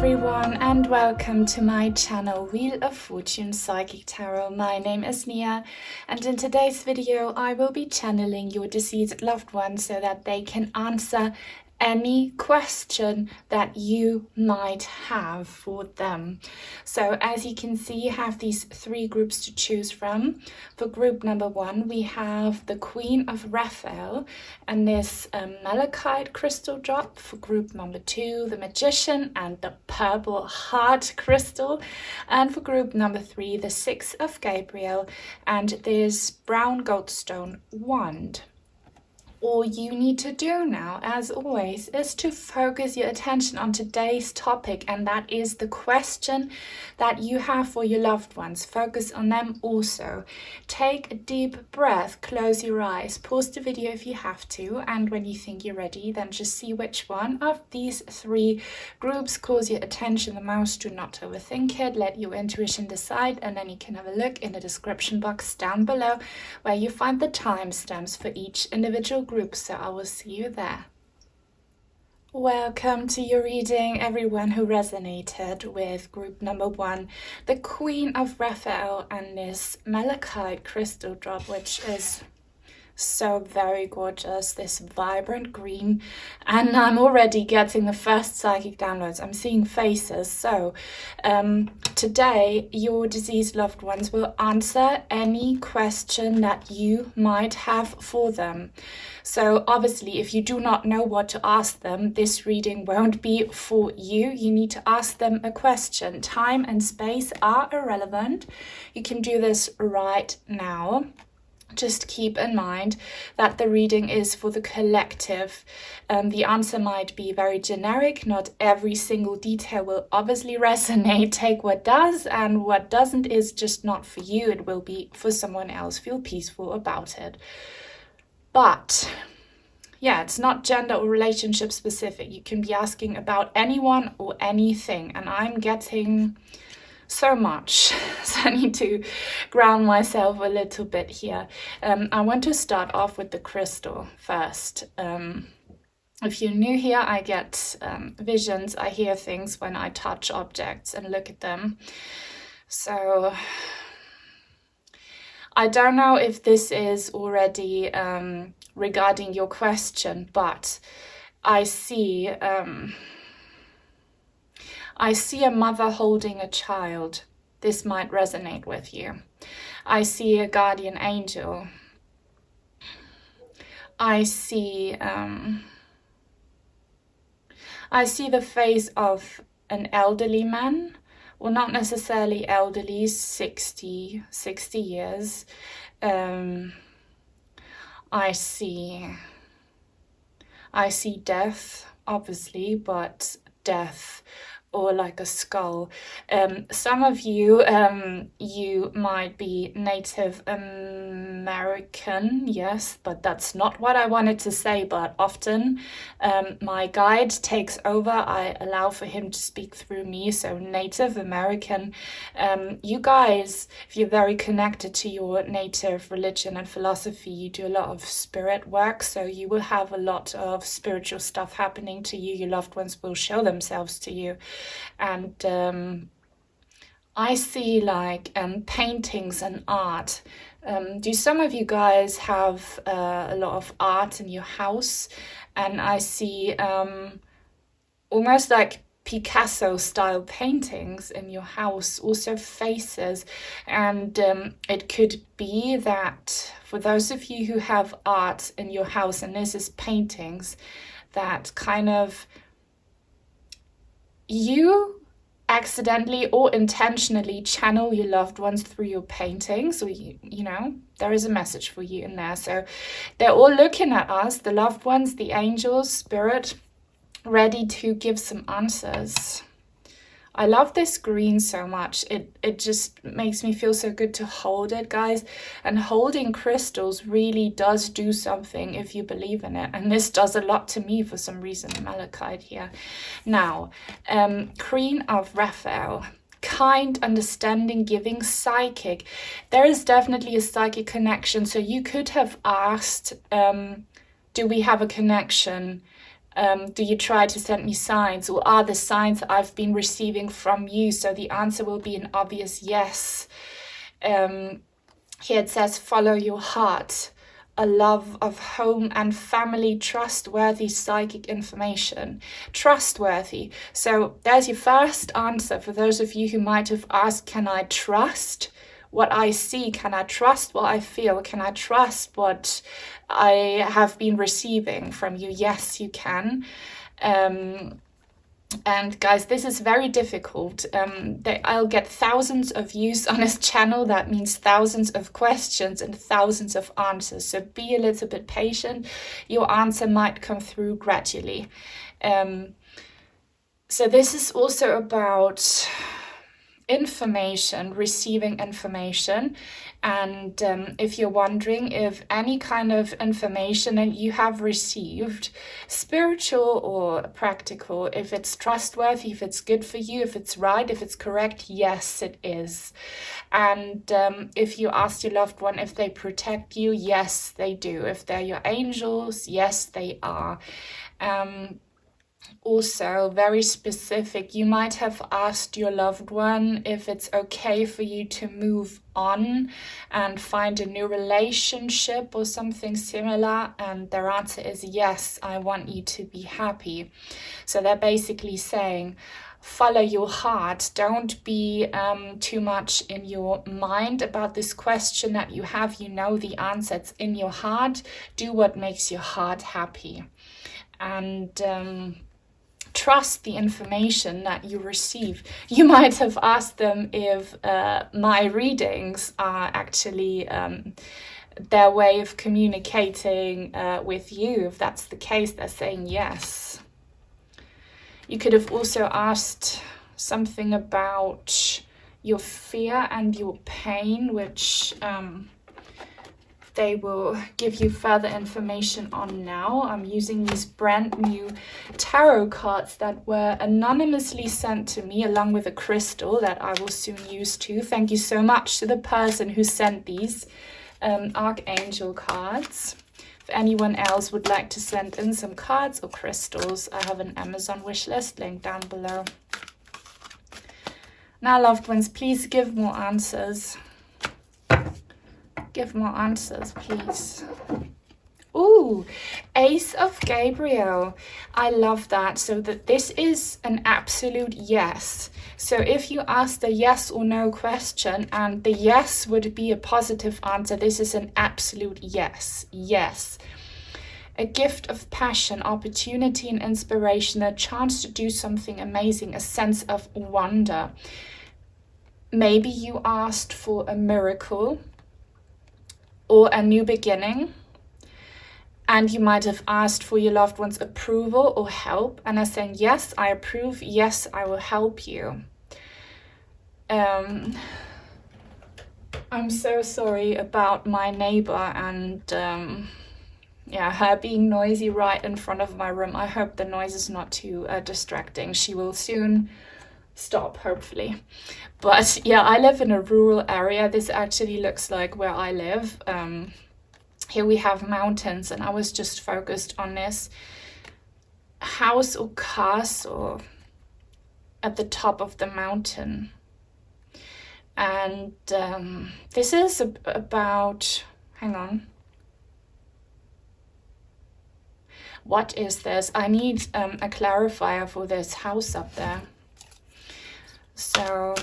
everyone, and welcome to my channel Wheel of Fortune Psychic Tarot. My name is Nia, and in today's video I will be channeling your deceased loved ones so that they can answer any question that you might have for them. So as you can see, you have these three groups to choose from. For group number one, we have the Queen of Raphael and this Malachite crystal drop. For group number two, the Magician and the purple heart crystal. And for group number three, the Six of Gabriel and this brown Goldstone wand. All you need to do now, as always, is to focus your attention on today's topic, and that is the question that you have for your loved ones. Focus on them also. Take a deep breath, close your eyes, pause the video if you have to, and when you think you're ready, then just see which one of these three groups calls your attention the most. Do not overthink it, let your intuition decide, and then you can have a look in the description box down below where you find the timestamps for each individual group, so I will see you there. Welcome to your reading, everyone who resonated with group number one, the Queen of Raphael and this Malachite crystal drop, which is so very gorgeous, this vibrant green, and I'm already getting the first psychic downloads. I'm seeing faces. So today your deceased loved ones will answer any question that you might have for them. So obviously, if you do not know what to ask them, this reading won't be for you. You need to ask them a question. Time and space are irrelevant. You can do this right now. Just keep in mind that the reading is for the collective. The answer might be very generic. Not every single detail will obviously resonate. Take what does, and what doesn't is just not for you. It will be for someone else. Feel peaceful about it. But yeah, it's not gender or relationship specific. You can be asking about anyone or anything, and I'm getting so much, so I need to ground myself a little bit here. I want to start off with the crystal first. If you're new here, I get visions, I hear things when I touch objects and look at them. So I don't know if this is already regarding your question, but I see a mother holding a child. This might resonate with you. I see a guardian angel. I see the face of an elderly man, well, not necessarily elderly, 60 years. I see death, obviously, but death or like a skull. Some of you, you might be Native American, yes, but that's not what I wanted to say. But often my guide takes over. I allow for him to speak through me. So Native American, you guys, if you're very connected to your native religion and philosophy, you do a lot of spirit work. So you will have a lot of spiritual stuff happening to you. Your loved ones will show themselves to you. And I see like paintings and art. Do some of you guys have a lot of art in your house? And I see almost like Picasso style paintings in your house, also faces. And it could be that for those of you who have art in your house, and this is paintings, that kind of you accidentally or intentionally channel your loved ones through your paintings, or you know, there is a message for you in there. So they're all looking at us, the loved ones, the angels, spirit, ready to give some answers. I love this green so much. It just makes me feel so good to hold it, guys. And holding crystals really does do something if you believe in it. And this does a lot to me for some reason, Malachite here. Now, Queen of Raphael. Kind, understanding, giving, psychic. There is definitely a psychic connection. So you could have asked, do we have a connection? Do you try to send me signs, or are the signs I've been receiving from you? So the answer will be an obvious yes. Here it says, follow your heart, a love of home and family, trustworthy psychic information. Trustworthy. So there's your first answer for those of you who might have asked, can I trust what I see? Can I trust what I feel? Can I trust what I have been receiving from you? Yes, you can. And guys, this is very difficult. I'll get thousands of views on this channel. That means thousands of questions and thousands of answers. So be a little bit patient. Your answer might come through gradually. So this is also about information, receiving information. And if you're wondering if any kind of information that you have received, spiritual or practical, if it's trustworthy, if it's good for you, if it's right, if it's correct, yes, it is. And if you ask your loved one if they protect you, yes, they do. If they're your angels, yes, they are. Also, very specific, you might have asked your loved one if it's okay for you to move on and find a new relationship or something similar, and their answer is yes, I want you to be happy. So they're basically saying, follow your heart. Don't be too much in your mind about this question that you have. You know the answer, it's in your heart. Do what makes your heart happy. And trust the information that you receive. You might have asked them if my readings are actually their way of communicating with you. If that's the case, they're saying yes. You could have also asked something about your fear and your pain, which they will give you further information on now. I'm using these brand new tarot cards that were anonymously sent to me, along with a crystal that I will soon use too. Thank you so much to the person who sent these Archangel cards. If anyone else would like to send in some cards or crystals, I have an Amazon wish list link down below. Now, loved ones, please give more answers. Give more answers, please. Ooh, Ace of Gabriel. I love that. So that this is an absolute yes. So if you asked a yes or no question and the yes would be a positive answer, this is an absolute yes. Yes. A gift of passion, opportunity and inspiration, a chance to do something amazing, a sense of wonder. Maybe you asked for a miracle or a new beginning, and you might have asked for your loved one's approval or help, and are saying, yes, I approve, yes, I will help you. I'm so sorry about my neighbor and her being noisy right in front of my room. I hope the noise is not too distracting. She will soon stop, hopefully. But yeah, I live in a rural area. This actually looks like where I live. Here we have mountains, and I was just focused on this house or castle at the top of the mountain. And this is about, hang on. What is this? I need a clarifier for this house up there. So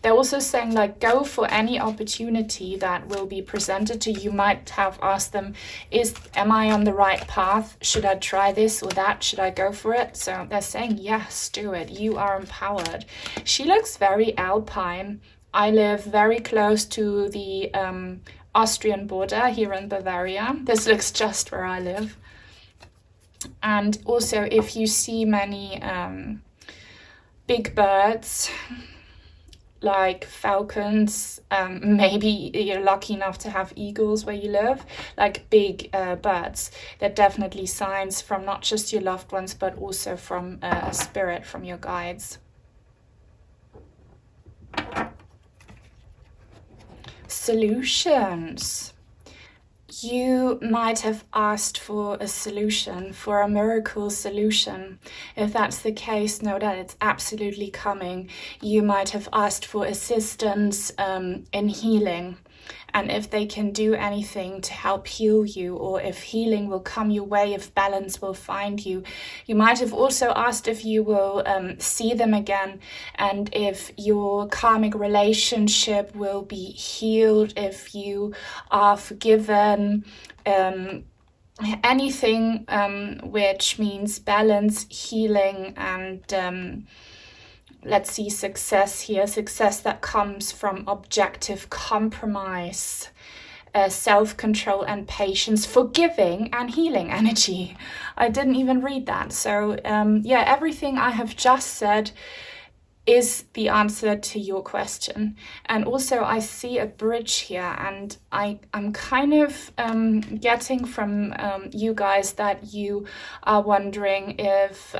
they're also saying, like, go for any opportunity that will be presented to you. You might have asked them, am I on the right path? Should I try this or that? Should I go for it? So they're saying, yes, do it. You are empowered. She looks very alpine. I live very close to the Austrian border here in Bavaria. This looks just where I live. And also, if you see many big birds, like falcons, maybe you're lucky enough to have eagles where you live, like big birds, they're definitely signs from not just your loved ones, but also from a spirit, from your guides. Solutions. You might have asked for a solution, for a miracle solution. If that's the case, know that it's absolutely coming. You might have asked for assistance in healing. And if they can do anything to help heal you, or if healing will come your way, if balance will find you. You might have also asked if you will see them again, and if your karmic relationship will be healed, if you are forgiven, anything which means balance, healing, and let's see, success here. Success that comes from objective compromise, self-control and patience, forgiving and healing energy. I didn't even read that. So yeah, everything I have just said is the answer to your question. And also I see a bridge here, and I'm kind of getting from you guys that you are wondering if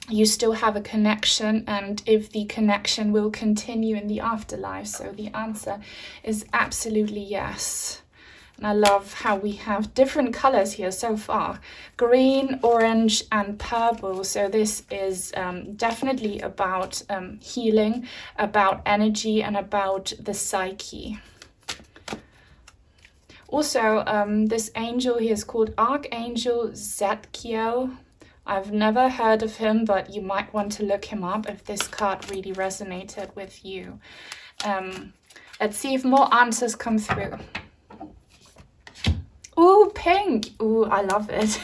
you still have a connection, and if the connection will continue in the afterlife. So the answer is absolutely yes. And I love how we have different colors here so far. Green, orange, and purple. So this is definitely about healing, about energy, and about the psyche. Also, this angel here is called Archangel Zadkiel. I've never heard of him, but you might want to look him up if this card really resonated with you. Let's see if more answers come through. Ooh, pink. Ooh, I love it.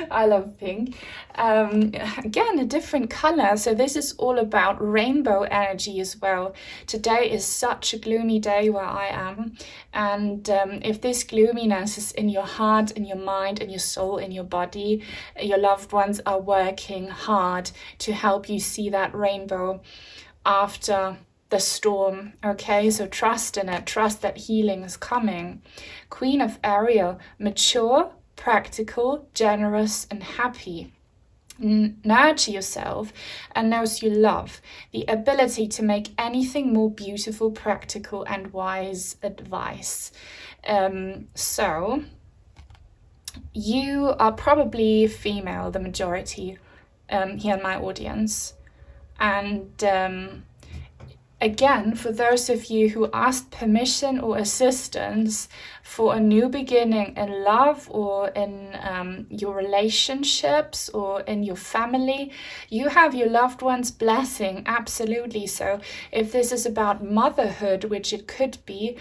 I love pink. Again, a different color. So this is all about rainbow energy as well. Today is such a gloomy day where I am. And if this gloominess is in your heart, in your mind, in your soul, in your body, your loved ones are working hard to help you see that rainbow after the storm. Okay, so trust in it. Trust that healing is coming. Queen of Ariel, mature, practical, generous, and happy. Nurture yourself and knows you love. The ability to make anything more beautiful, practical, and wise advice. So you are probably female, the majority here in my audience. And again, for those of you who asked permission or assistance for a new beginning in love, or in your relationships, or in your family, you have your loved one's blessing, absolutely. So if this is about motherhood, which it could be,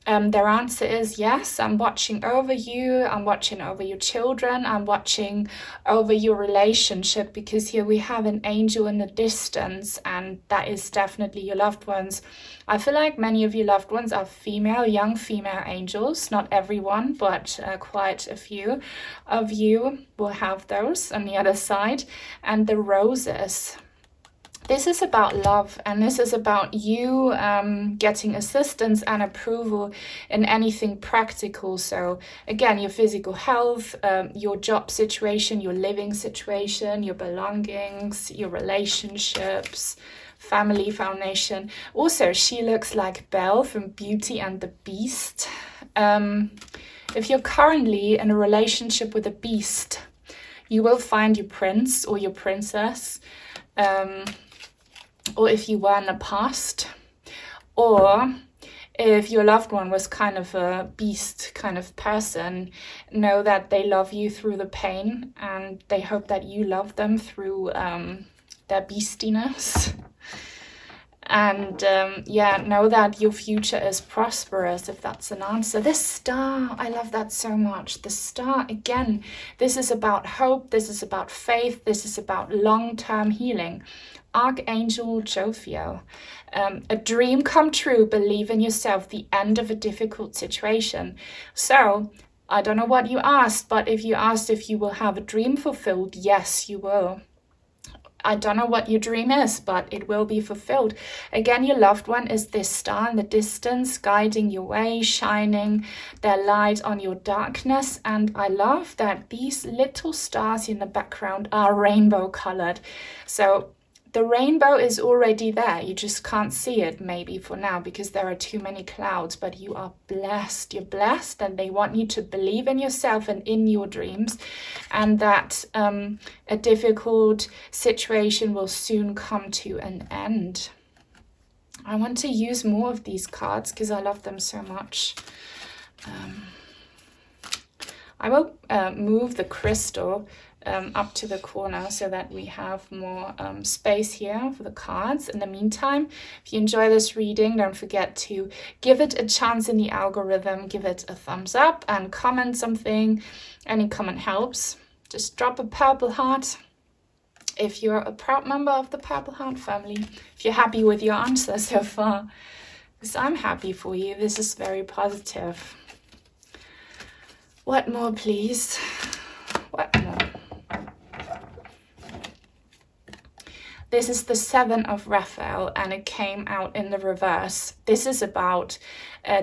their answer is yes. I'm watching over you, I'm watching over your children, I'm watching over your relationship, because here we have an angel in the distance, and that is definitely your loved ones. I feel like many of your loved ones are female, young female angels. Not everyone, but quite a few of you will have those on the other side. And the roses. This is about love, and this is about you getting assistance and approval in anything practical. So again, your physical health, your job situation, your living situation, your belongings, your relationships, family foundation. Also, she looks like Belle from Beauty and the Beast. If you're currently in a relationship with a beast, you will find your prince or your princess. Or if you were in the past, or if your loved one was kind of a beast kind of person, know that they love you through the pain, and they hope that you love them through their beastiness. And yeah, know that your future is prosperous, if that's an answer. This star, I love that so much. The star, again, this is about hope, this is about faith, this is about long-term healing. Archangel Jophiel, a dream come true, believe in yourself, the end of a difficult situation. So, I don't know what you asked, but if you asked if you will have a dream fulfilled, yes, you will. I don't know what your dream is, but it will be fulfilled. Again, your loved one is this star in the distance, guiding your way, shining their light on your darkness. And I love that these little stars in the background are rainbow colored. So the rainbow is already there. You just can't see it maybe for now because there are too many clouds, but you are blessed. You're blessed, and they want you to believe in yourself and in your dreams, and that a difficult situation will soon come to an end. I want to use more of these cards because I love them so much. I will move the crystal up to the corner so that we have more space here for the cards. In the meantime, if you enjoy this reading, don't forget to give it a chance in the algorithm, give it a thumbs up and comment something. Any comment helps. Just drop a purple heart if you're a proud member of the Purple Heart family, if you're happy with your answer so far, because I'm happy for you. This is very positive. What more, please? What more? This is the 7 of Raphael, and it came out in the reverse. This is about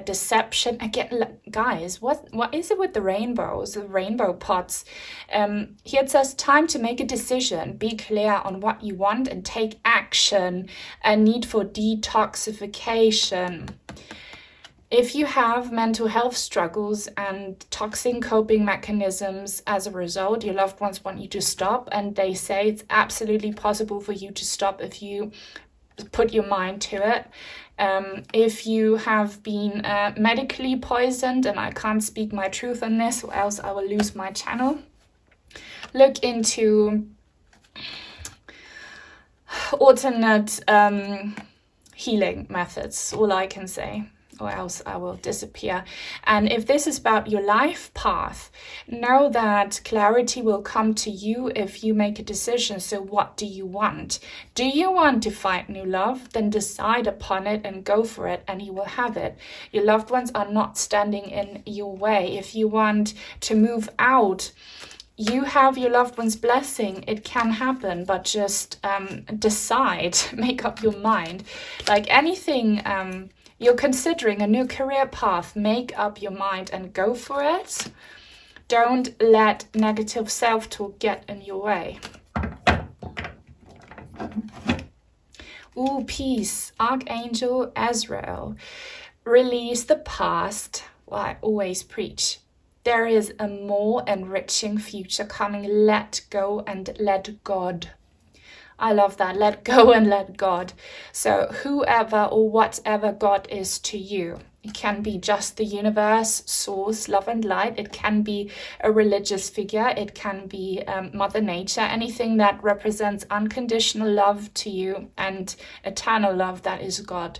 deception. Again, guys, what is it with the rainbows, the rainbow pots? Here it says, time to make a decision. Be clear on what you want and take action. A need for detoxification. If you have mental health struggles and toxic coping mechanisms as a result, your loved ones want you to stop, and they say it's absolutely possible for you to stop if you put your mind to it. If you have been medically poisoned, and I can't speak my truth on this or else I will lose my channel, look into alternate healing methods, all I can say, or else I will disappear. And if this is about your life path, know that clarity will come to you if you make a decision. So what do you want? Do you want to find new love? Then decide upon it and go for it, and you will have it. Your loved ones are not standing in your way. If you want to move out, you have your loved one's blessing. It can happen, but just decide, make up your mind. Like anything, you're considering a new career path, make up your mind and go for it. Don't let negative self-talk get in your way. Ooh, peace. Archangel Azrael. Release the past. Well, I always preach. There is a more enriching future coming. Let go and let God. I love that. Let go and let God. So whoever or whatever God is to you, it can be just the universe, source, love and light. It can be a religious figure. It can be Mother Nature, anything that represents unconditional love to you and eternal love, that is God.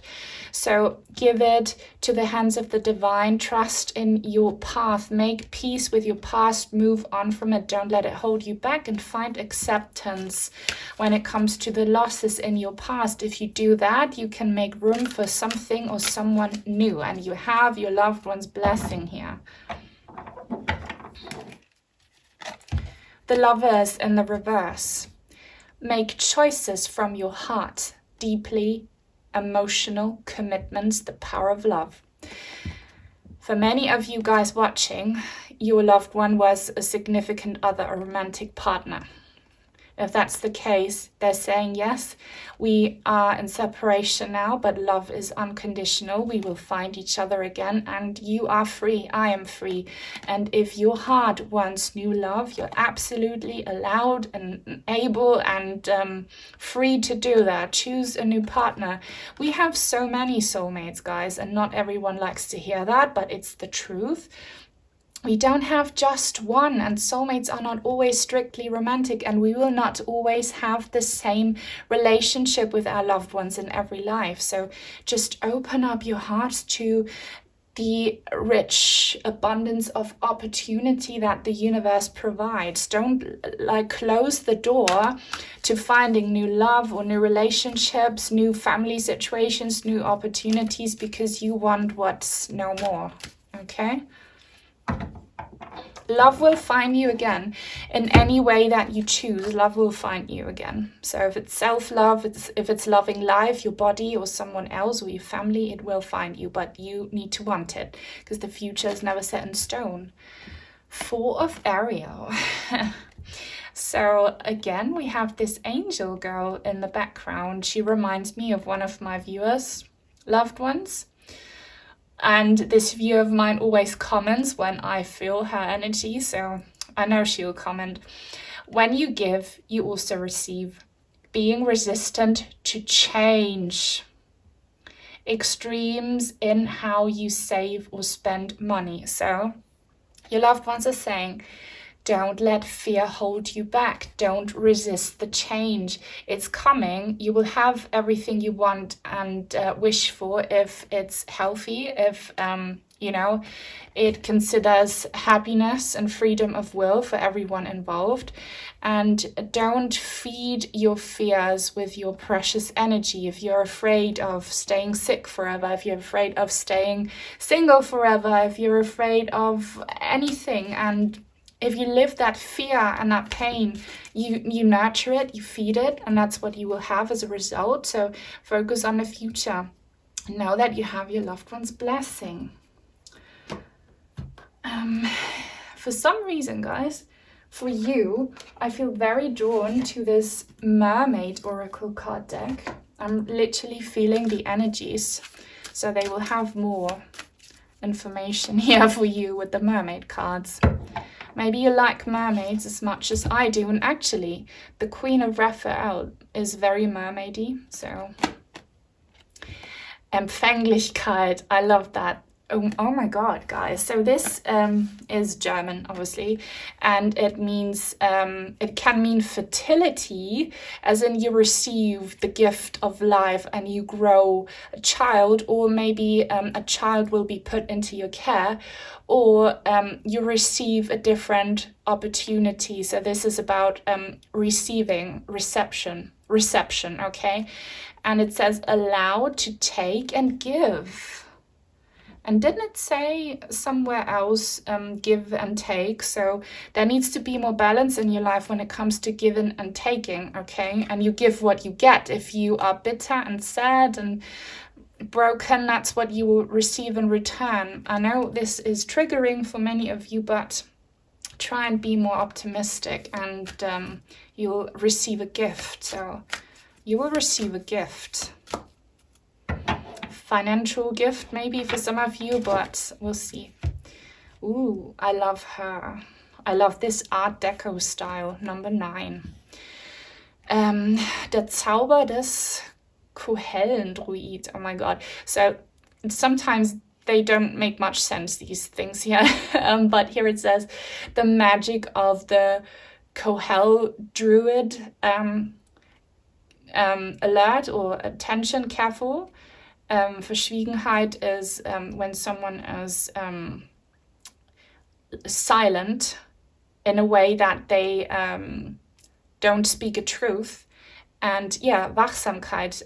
So give it to the hands of the divine. Trust in your path. Make peace with your past. Move on from it. Don't let it hold you back, and find acceptance when it comes to the losses in your past. If you do that, you can make room for something or someone new, and you have your loved one's blessing here. The Lovers in the reverse. Make choices from your heart. Deeply emotional commitments, the power of love. For many of you guys watching, your loved one was a significant other, a romantic partner. If that's the case, they're saying, yes, we are in separation now, but love is unconditional. We will find each other again, and you are free. I am free. And if your heart wants new love, you're absolutely allowed and able and free to do that. Choose a new partner. We have so many soulmates, guys, and not everyone likes to hear that, but it's the truth. We don't have just one, and soulmates are not always strictly romantic, and we will not always have the same relationship with our loved ones in every life. So just open up your heart to the rich abundance of opportunity that the universe provides. Don't close the door to finding new love or new relationships, new family situations, new opportunities, because you want what's no more. Okay? Love will find you again in any way that you choose. Love will find you again. So if it's self-love, if it's loving life, your body or someone else or your family, it will find you, but you need to want it, because the future is never set in stone. 4 of Ariel. So again, we have this angel girl in the background. She reminds me of one of my viewers, loved ones. And this viewer of mine always comments when I feel her energy, so I know she'll comment. When you give, you also receive. Being resistant to change. Extremes in how you save or spend money. So your loved ones are saying, don't let fear hold you back. Don't resist the change. It's coming. You will have everything you want and wish for if it's healthy, if, it considers happiness and freedom of will for everyone involved. And don't feed your fears with your precious energy. If you're afraid of staying sick forever, if you're afraid of staying single forever, if you're afraid of anything, and if you live that fear and that pain, you nurture it, you feed it, and that's what you will have as a result. So focus on the future. Know that you have your loved one's blessing. For some reason, guys, for you, I feel very drawn to this Mermaid Oracle card deck. I'm literally feeling the energies. So they will have more information here for you with the mermaid cards. Maybe you like mermaids as much as I do. And actually, the Queen of Raphael is very mermaidy. So, Empfänglichkeit, I love that. Oh my God, guys. So this is German, obviously, and it means, it can mean fertility, as in you receive the gift of life and you grow a child, or maybe a child will be put into your care, or you receive a different opportunity. So this is about reception, okay? And it says allow to take and give. And didn't it say somewhere else, give and take? So there needs to be more balance in your life when it comes to giving and taking, okay? And you give what you get. If you are bitter and sad and broken, that's what you will receive in return. I know this is triggering for many of you, but try and be more optimistic, and you'll receive a gift. So you will receive a gift. Financial gift maybe for some of you, but we'll see. Ooh, I love her. I love this Art Deco style, number 9. Der Zauber des Kohellendruid. Oh my God. So sometimes they don't make much sense, these things here. But here it says the magic of the Kohel Druid. Alert or attention, careful. Verschwiegenheit is when someone is silent in a way that they don't speak a truth. And yeah, Wachsamkeit,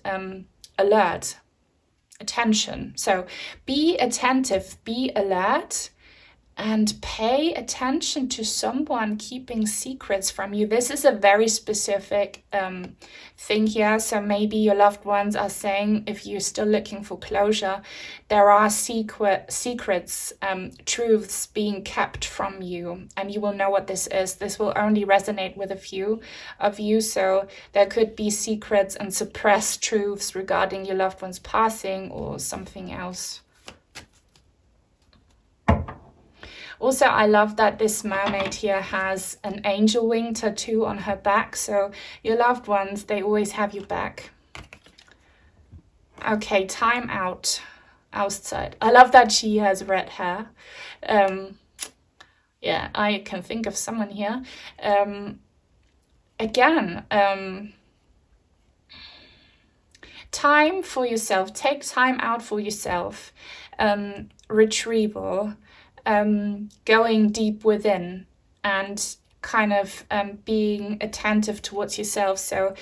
alert, attention. So be attentive, be alert, and pay attention to someone keeping secrets from you. This is a very specific thing here. So maybe your loved ones are saying, if you're still looking for closure, there are secrets, truths being kept from you, and you will know what this is. This will only resonate with a few of you. So there could be secrets and suppressed truths regarding your loved one's passing or something else. Also, I love that this mermaid here has an angel wing tattoo on her back. So your loved ones, they always have your back. Okay, time out. Auszeit. I love that she has red hair. Yeah, I can think of someone here. Again, time for yourself. Take time out for yourself. Retrieval. Going deep within and kind of being attentive towards yourself. So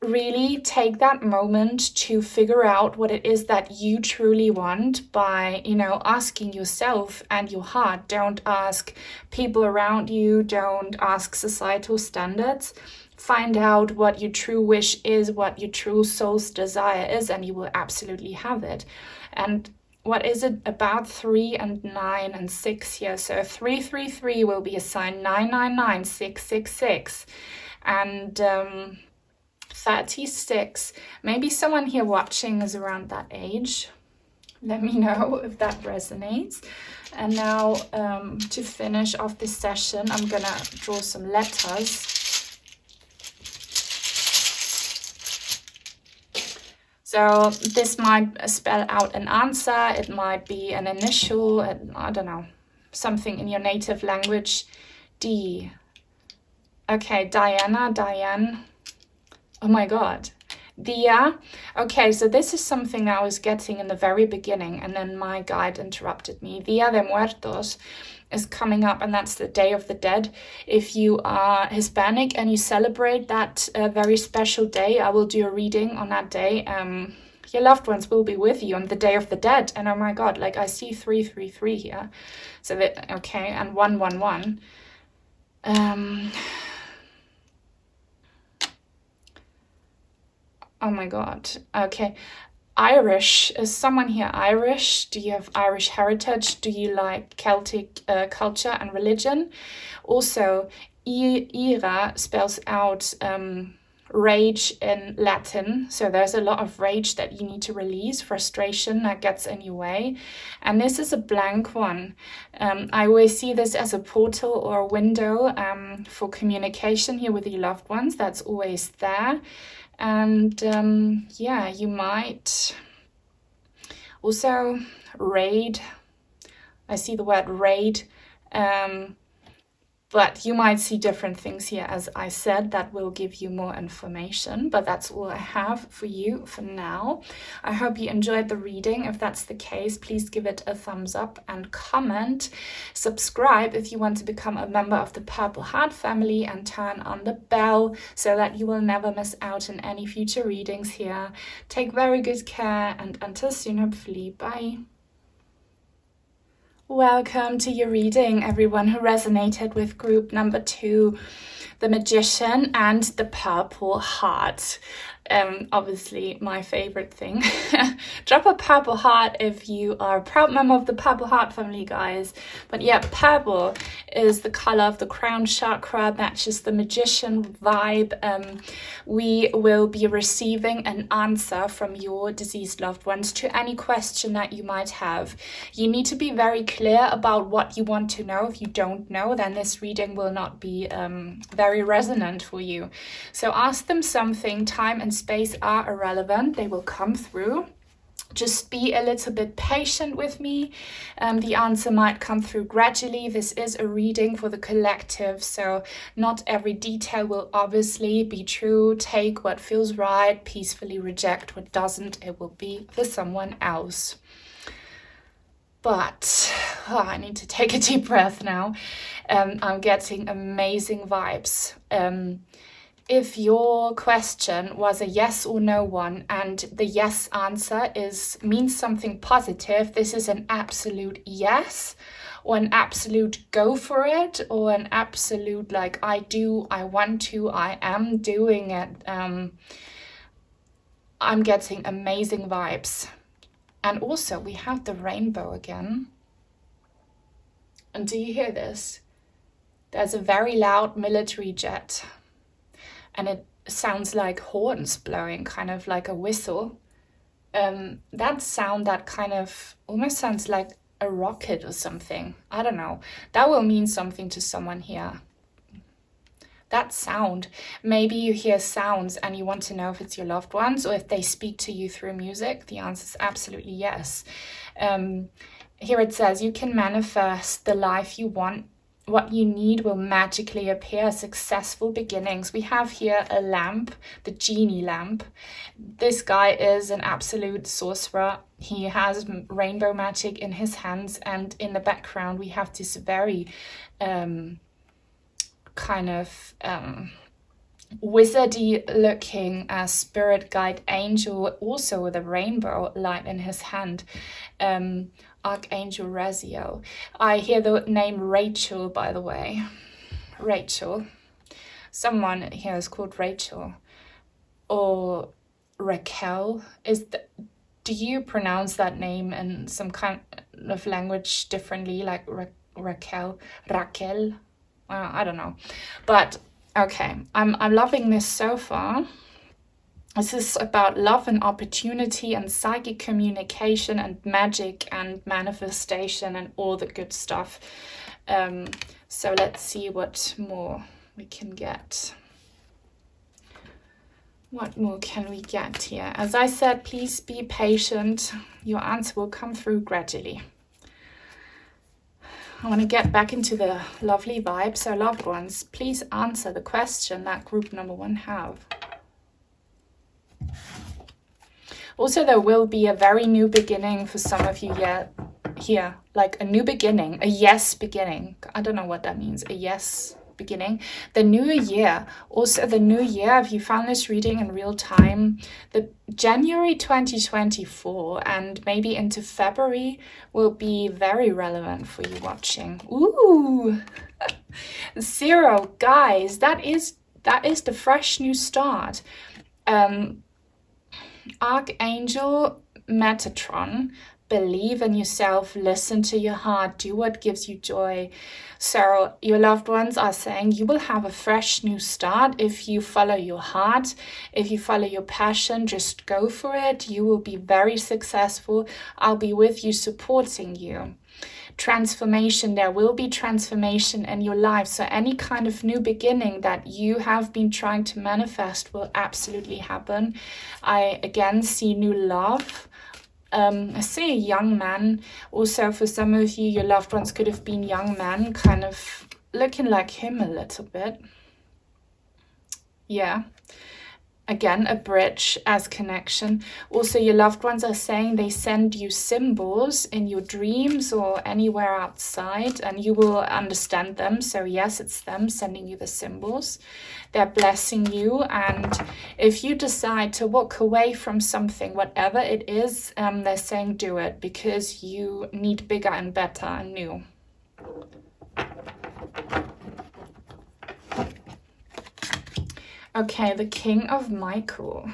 really take that moment to figure out what it is that you truly want by, asking yourself and your heart. Don't ask people around you. Don't ask societal standards. Find out what your true wish is, what your true soul's desire is, and you will absolutely have it. And what is it, about 3 and 9 and 6 here. So 333 will be a sign, 999, 666, and 36. Maybe someone here watching is around that age. Let me know if that resonates. And now to finish off this session, I'm gonna draw some letters. So this might spell out an answer, it might be an initial, I don't know, something in your native language. D. Okay, Diana, Diane. Oh my God. Dia. Okay, so this is something I was getting in the very beginning, and then my guide interrupted me. Dia de Muertos is coming up, and that's the Day of the Dead. If you are Hispanic and you celebrate that very special day, I will do a reading on that day. Your loved ones will be with you on the Day of the Dead. And oh my God, like I see 333 here. So that, okay, and 111. Oh my God. Okay. Irish. Is someone here Irish? Do you have Irish heritage? Do you like Celtic culture and religion? Also, ira spells out rage in Latin. So there's a lot of rage that you need to release, frustration that gets in your way. And this is a blank one. I always see this as a portal or a window for communication here with your loved ones. That's always there. And yeah, you might also raid. I see the word raid. But you might see different things here, as I said, that will give you more information. But that's all I have for you for now. I hope you enjoyed the reading. If that's the case, please give it a thumbs up and comment. Subscribe if you want to become a member of the Purple Heart family, and turn on the bell so that you will never miss out on any future readings here. Take very good care, and until soon, hopefully. Bye. Welcome to your reading, everyone who resonated with group number 2, the Magician and the Purple Heart. Obviously my favorite thing. Drop a purple heart if you are a proud member of the Purple Heart family, guys. But yeah, purple is the color of the crown chakra, matches the Magician vibe. We will be receiving an answer from your deceased loved ones to any question that you might have. You need to be very clear about what you want to know. If you don't know, then this reading will not be very resonant for you. So ask them something. Time and space are irrelevant. They will come through. Just be a little bit patient with me. The answer might come through gradually. This is a reading for the collective, so not every detail will obviously be true. Take what feels right, peacefully reject what doesn't. It will be for someone else. But I need to take a deep breath now. I'm getting amazing vibes. If your question was a yes or no one, and the yes answer means something positive, this is an absolute yes, or an absolute go for it, or an absolute like I do, I want to, I am doing it. I'm getting amazing vibes. And also we have the rainbow again. And do you hear this? There's a very loud military jet. And it sounds like horns blowing, kind of like a whistle. That sound, that kind of almost sounds like a rocket or something. I don't know. That will mean something to someone here. That sound. Maybe you hear sounds and you want to know if it's your loved ones or if they speak to you through music. The answer is absolutely yes. Here it says, you can manifest the life you want. What you need will magically appear. Successful beginnings. We have here a lamp, the genie lamp. This guy is an absolute sorcerer. He has rainbow magic in his hands, and in the background we have this very kind of wizardy looking spirit guide angel, also with a rainbow light in his hand. Archangel Raziel. I hear the name Rachel, by the way. Rachel. Someone here is called Rachel. Or Raquel. do you pronounce that name in some kind of language differently, like Raquel? I don't know, but okay, I'm loving this so far. This is about love and opportunity and psychic communication and magic and manifestation and all the good stuff. So let's see what more we can get. What more can we get here? As I said, please be patient. Your answer will come through gradually. I want to get back into the lovely vibe. So loved ones, please answer the question that group number 1 have. Also, there will be a very new beginning for some of you here, like a new beginning, a yes beginning. I don't know what that means, a yes beginning. The new year, also the new year, if you found this reading in real time, the January 2024 and maybe into February will be very relevant for you watching. Ooh, 0, guys, that is the fresh new start. Archangel Metatron, believe in yourself, listen to your heart, do what gives you joy. So your loved ones are saying you will have a fresh new start if you follow your heart, if you follow your passion, just go for it. You will be very successful. I'll be with you, supporting you. Transformation, there will be transformation in your life. So any kind of new beginning that you have been trying to manifest will absolutely happen. I again see new love. I see a young man. Also, for some of you, your loved ones could have been young men, kind of looking like him a little bit. Yeah. Again, a bridge as connection. Also, your loved ones are saying they send you symbols in your dreams or anywhere outside, and you will understand them. So yes, it's them sending you the symbols. They're blessing you, and if you decide to walk away from something, whatever it is, they're saying do it, because you need bigger and better and new. Okay, the King of Michael.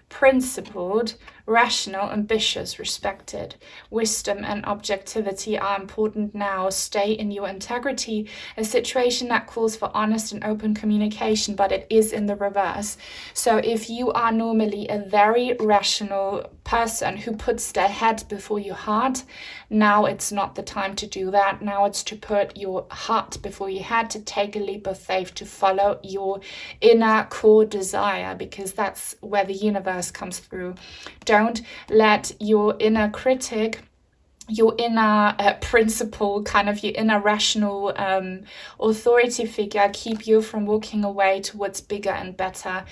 Principled, rational, ambitious, respected. Wisdom and objectivity are important now. Stay in your integrity. A situation that calls for honest and open communication, but it is in the reverse. So if you are normally a very rational person who puts their head before your heart, now it's not the time to do that. Now it's to put your heart before your head, to take a leap of faith, to follow your inner core desire, because that's where the universe comes through. Don't let your inner critic, your inner principle, kind of your inner rational authority figure keep you from walking away towards bigger and better.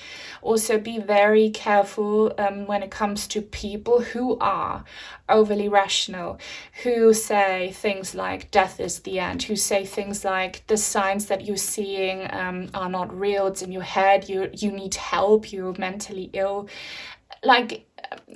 Also, be very careful when it comes to people who are overly rational, who say things like death is the end, who say things like the signs that you're seeing are not real, it's in your head, you need help, you're mentally ill. Like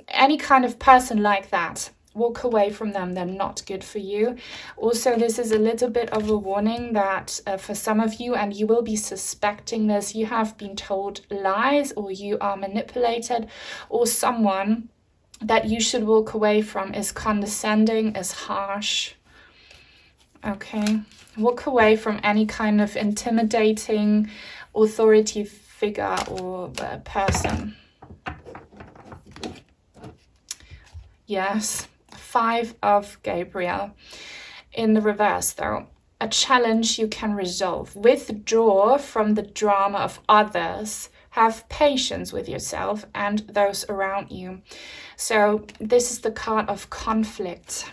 any kind of person like that, walk away from them. They're not good for you. Also, this is a little bit of a warning that for some of you, and you will be suspecting this, you have been told lies or you are manipulated, or someone that you should walk away from is condescending, is harsh. Okay, walk away from any kind of intimidating authority figure or person. Yes, 5 of Gabriel. In the reverse, though, a challenge you can resolve. Withdraw from the drama of others. Have patience with yourself and those around you. So this is the card of conflict.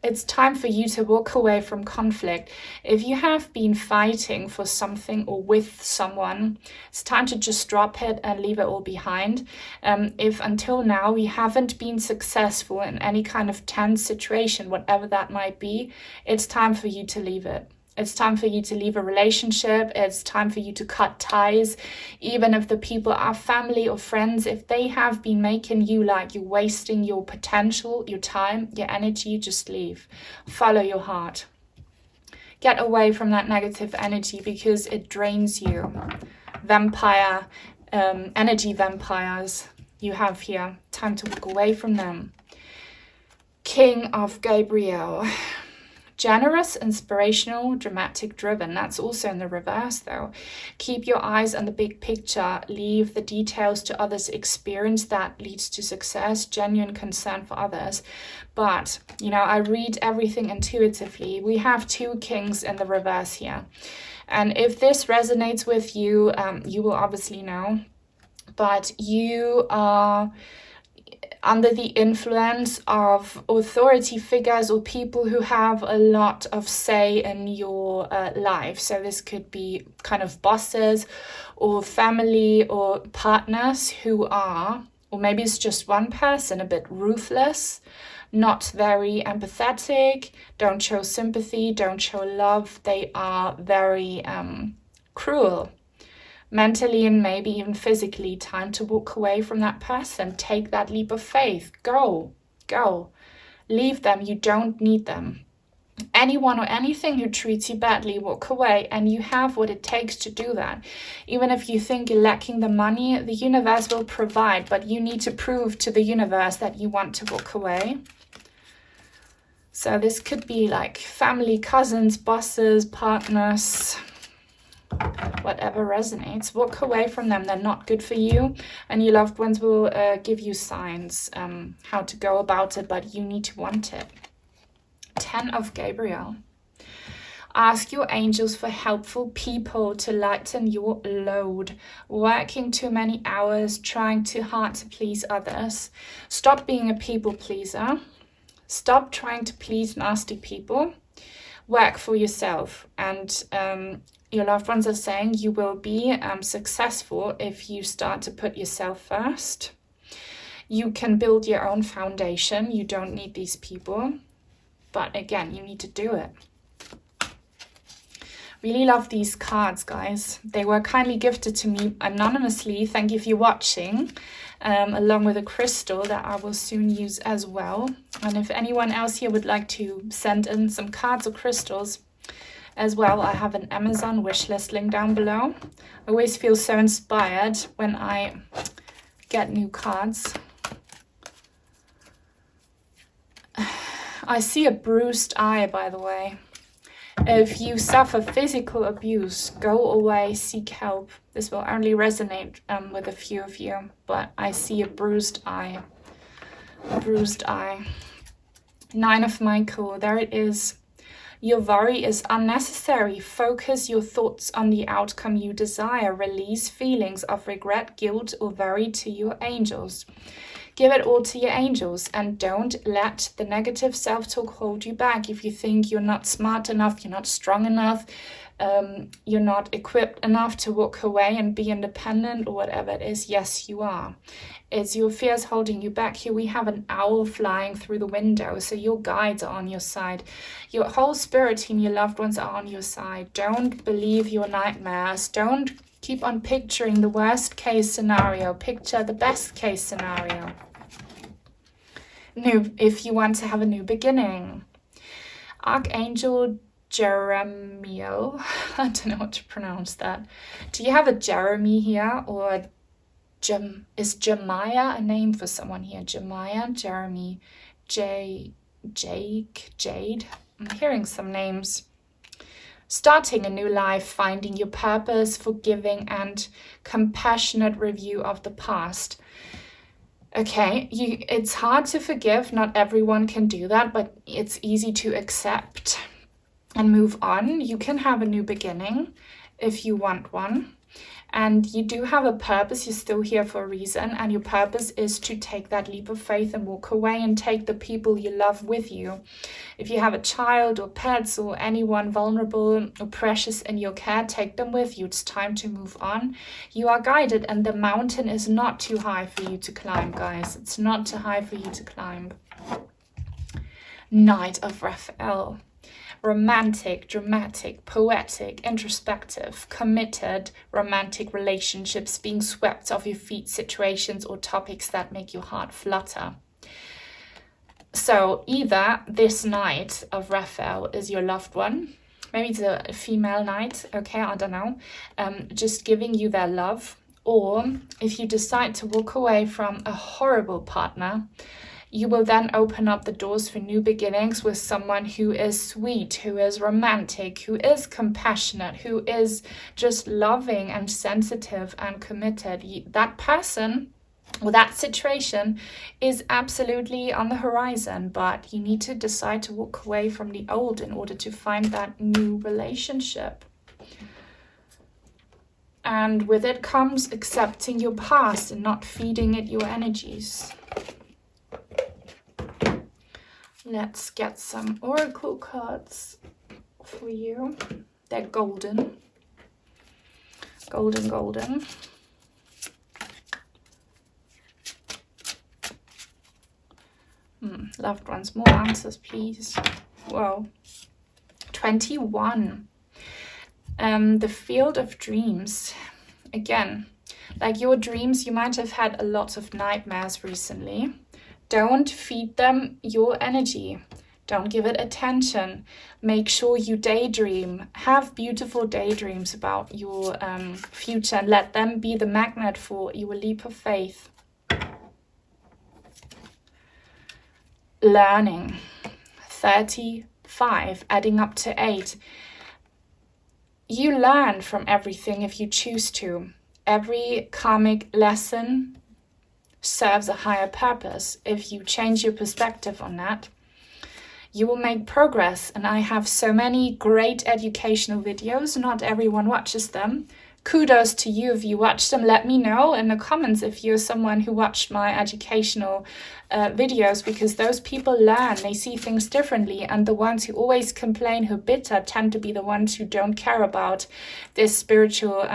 It's time for you to walk away from conflict. If you have been fighting for something or with someone, it's time to just drop it and leave it all behind. If until now you haven't been successful in any kind of tense situation, whatever that might be, it's time for you to leave it. It's time for you to leave a relationship. It's time for you to cut ties. Even if the people are family or friends, if they have been making you like you're wasting your potential, your time, your energy, just leave. Follow your heart. Get away from that negative energy because it drains you. Vampire, energy vampires. you have here. Time to walk away from them. King of Gabriel. Generous, inspirational, dramatic, driven. That's also in the reverse though. Keep your eyes on the big picture. Leave the details to others. Experience that leads to success. Genuine concern for others. But, you know, I read everything intuitively. We have 2 kings in the reverse here. And if this resonates with you, you will obviously know. But you are under the influence of authority figures or people who have a lot of say in your life. So this could be kind of bosses or family or partners who are, or maybe it's just one person, a bit ruthless, not very empathetic, don't show sympathy, don't show love. They are very cruel. Mentally and maybe even physically. Time to walk away from that person. Take that leap of faith. Go. Leave them. You don't need them. Anyone or anything who treats you badly, walk away, and you have what it takes to do that. Even if you think you're lacking the money, the universe will provide, but you need to prove to the universe that you want to walk away. So this could be like family, cousins, bosses, partners, whatever resonates. Walk away from them. They're not good for you, and your loved ones will give you signs how to go about it, but you need to want it. 10 of Gabriel. Ask your angels for helpful people to lighten your load. Working too many hours, trying too hard to please others. Stop being a people pleaser. Stop trying to please nasty people. Work for yourself. And your loved ones are saying you will be successful if you start to put yourself first. You can build your own foundation. You don't need these people. But again, you need to do it. Really love these cards, guys. They were kindly gifted to me anonymously. Thank you for watching. Along with a crystal that I will soon use as well. And if anyone else here would like to send in some cards or crystals as well, I have an Amazon wishlist link down below. I always feel so inspired when I get new cards. I see a bruised eye, by the way. If you suffer physical abuse, go away, seek help. This will only resonate with a few of you, but I see a bruised eye. A bruised eye. 9 of Michael, there it is. Your worry is unnecessary. Focus your thoughts on the outcome you desire. Release feelings of regret, guilt, or worry to your angels. Give it all to your angels, and don't let the negative self-talk hold you back. If you think you're not smart enough, you're not strong enough, you're not equipped enough to walk away and be independent or whatever it is, yes, you are. It's your fears holding you back. Here we have an owl flying through the window, so your guides are on your side. Your whole spirit team, your loved ones are on your side. Don't believe your nightmares. Don't keep on picturing the worst case scenario. Picture the best case scenario. If you want to have a new beginning. Archangel Jeremiel. I don't know what to pronounce that. Do you have a Jeremy here, or is Jemiah a name for someone here? Jemiah, Jeremy, Jake, Jade. I'm hearing some names. Starting a new life, finding your purpose, forgiving and compassionate review of the past. Okay, it's hard to forgive. Not everyone can do that, but it's easy to accept and move on. You can have a new beginning if you want one. And you do have a purpose. You're still here for a reason. And your purpose is to take that leap of faith and walk away and take the people you love with you. If you have a child or pets or anyone vulnerable or precious in your care, take them with you. It's time to move on. You are guided, and the mountain is not too high for you to climb, guys. It's not too high for you to climb. Knight of Raphael. Romantic, dramatic, poetic, introspective, committed, romantic relationships, being swept off your feet, situations or topics that make your heart flutter. So either this Knight of Raphael is your loved one, maybe it's a female knight, okay, I don't know, just giving you their love, Or if you decide to walk away from a horrible partner, you will then open up the doors for new beginnings with someone who is sweet, who is romantic, who is compassionate, who is just loving and sensitive and committed. That person or that situation is absolutely on the horizon, but you need to decide to walk away from the old in order to find that new relationship. And with it comes accepting your past and not feeding it your energies. Let's get some oracle cards for you. They're golden. Golden, golden. Loved ones, more answers, please. Whoa. 21. The field of dreams. Again, like your dreams, you might have had a lot of nightmares recently. Don't feed them your energy. Don't give it attention. Make sure you daydream. Have beautiful daydreams about your future and let them be the magnet for your leap of faith. Learning. 35, adding up to 8. You learn from everything if you choose to. Every karmic lesson serves a higher purpose. If you change your perspective on that, you will make progress. And I have so many great educational videos. Not everyone watches them. Kudos to you if you watch them. Let me know in the comments if you're someone who watched my educational videos, because those people learn, they see things differently, and the ones who always complain, who are bitter, tend to be the ones who don't care about this spiritual